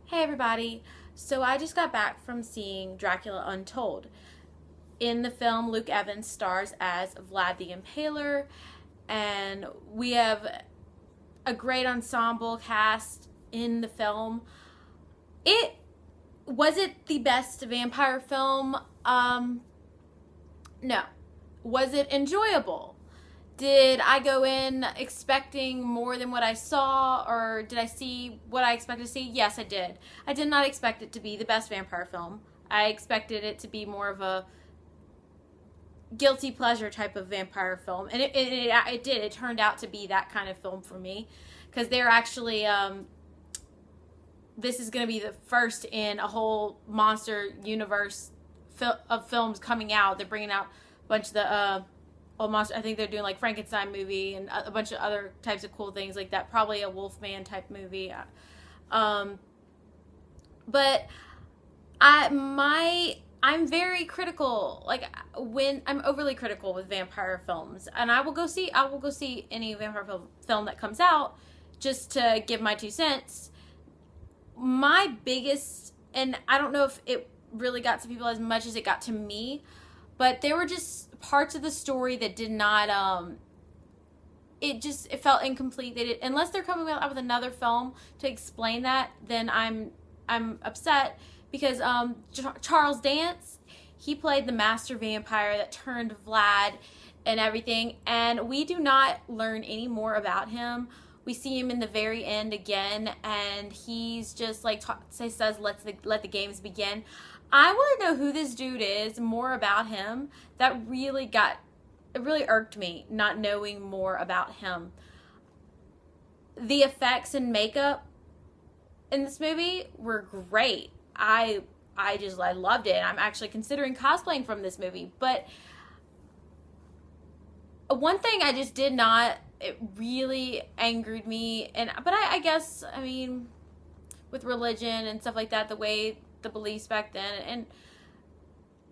Hey everybody. So I just got back from seeing Dracula Untold. In the film, Luke Evans stars as Vlad the Impaler, and we have a great ensemble cast in the film. It was it the best vampire film? No. Was it enjoyable? Did I go in expecting more than what I saw, or did I see what I expected to see? Yes, I did. I did not expect it to be the best vampire film. I expected it to be more of a guilty pleasure type of vampire film, and it did. It turned out to be that kind of film for me, because they're actually this is going to be the first in a whole monster universe of films coming out. They're bringing out a bunch of the old monster. I think they're doing like Frankenstein movie and a bunch of other types of cool things like that. Probably a Wolfman type movie. But I'm very critical. Like when I'm overly critical with vampire films, and I will go see any vampire film that comes out just to give my 2 cents. My biggest, and I don't know if it really got to people as much as it got to me, but there were just parts of the story that did not it felt incomplete. They did, unless they're coming out with another film to explain that, then I'm upset, because Charles Dance, he played the master vampire that turned Vlad and everything, and we do not learn any more about him. We see him in the very end again, and he's just like says, let the games begin." I want to know who this dude is, more about him. It really irked me not knowing more about him. The effects and makeup in this movie were great. I loved it. I'm actually considering cosplaying from this movie. But one thing I just did not, it really angered me, but I guess, I mean, with religion and stuff like that, the way the beliefs back then, and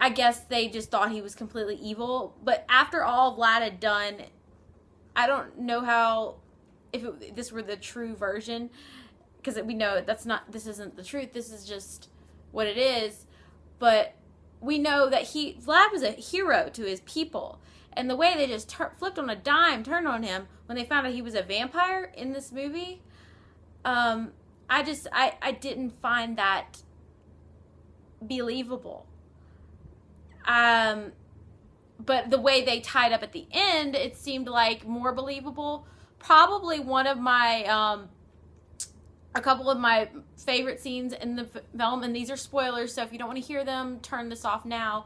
I guess they just thought he was completely evil. But after all Vlad had done, I don't know how, if this were the true version, because we know this isn't the truth. This is just what it is. But we know that Vlad was a hero to his people, and the way they just flipped on a dime, turned on him when they found out he was a vampire in this movie, I didn't find that believable. But the way they tied up at the end, it seemed like more believable. Probably one of my a couple of my favorite scenes in the film, and these are spoilers, so if you don't want to hear them, turn this off now,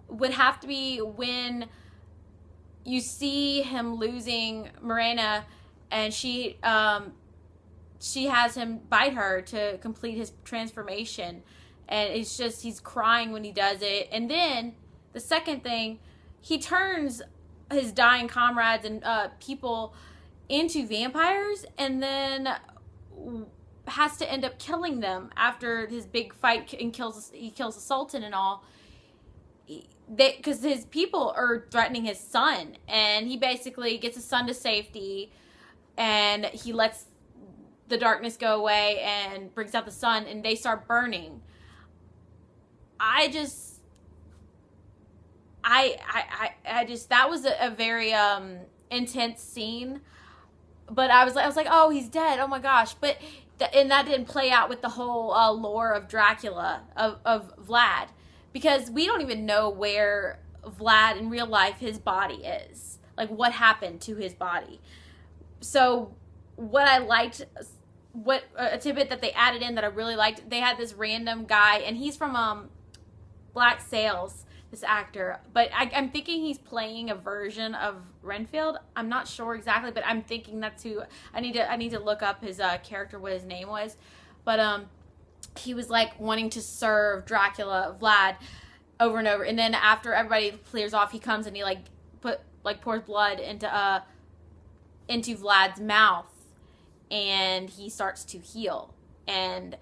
would have to be when you see him losing Morena, and she has him bite her to complete his transformation, and it's just, he's crying when he does it. And then the second thing, he turns his dying comrades and people into vampires, and then has to end up killing them after his big fight, and he kills the Sultan and all, because his people are threatening his son, and he basically gets his son to safety, and he lets the darkness go away and brings out the sun, and they start burning. I just that was a very intense scene. But I was like, oh, he's dead. Oh my gosh. But and that didn't play out with the whole lore of Dracula, of Vlad, because we don't even know where Vlad in real life, his body is, like what happened to his body. So what I liked, what a tidbit that they added in that I really liked, they had this random guy, and he's from Black Sails, this actor, but I'm thinking he's playing a version of Renfield. I'm not sure exactly, but I'm thinking that's who. I need to look up his character, what his name was, but he was like wanting to serve Dracula, Vlad, over and over, and then after everybody clears off, he comes and he pours blood into Vlad's mouth, and he starts to heal. And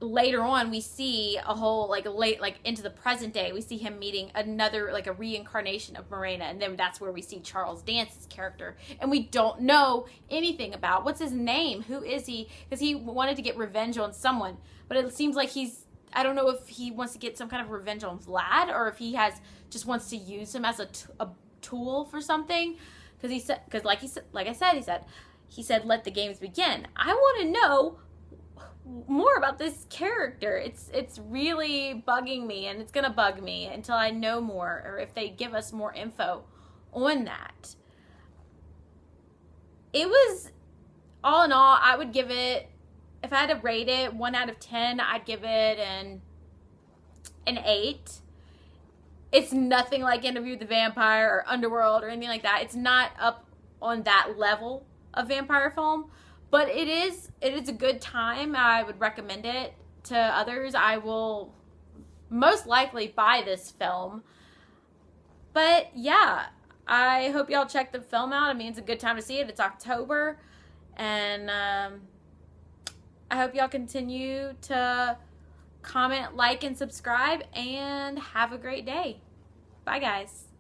later on we see a whole like late like into the present day we see him meeting another like a reincarnation of Morena, and then that's where we see Charles Dance's character, and we don't know anything about what's his name, who is he, because he wanted to get revenge on someone, but it seems like I don't know if he wants to get some kind of revenge on Vlad or if he just wants to use him as a tool for something, because like I said he said let the games begin. I want to know more about this character. It's really bugging me, and it's gonna bug me until I know more, or if they give us more info on that. It was, all in all, I would give it, if I had to rate it 1 out of 10, I'd give it an 8. It's nothing like Interview with the Vampire or Underworld or anything like that. It's not up on that level of vampire film, but it is a good time. I would recommend it to others. I will most likely buy this film. But yeah, I hope y'all check the film out. I mean, it's a good time to see it. It's October. And I hope y'all continue to comment, like, and subscribe. And have a great day. Bye, guys.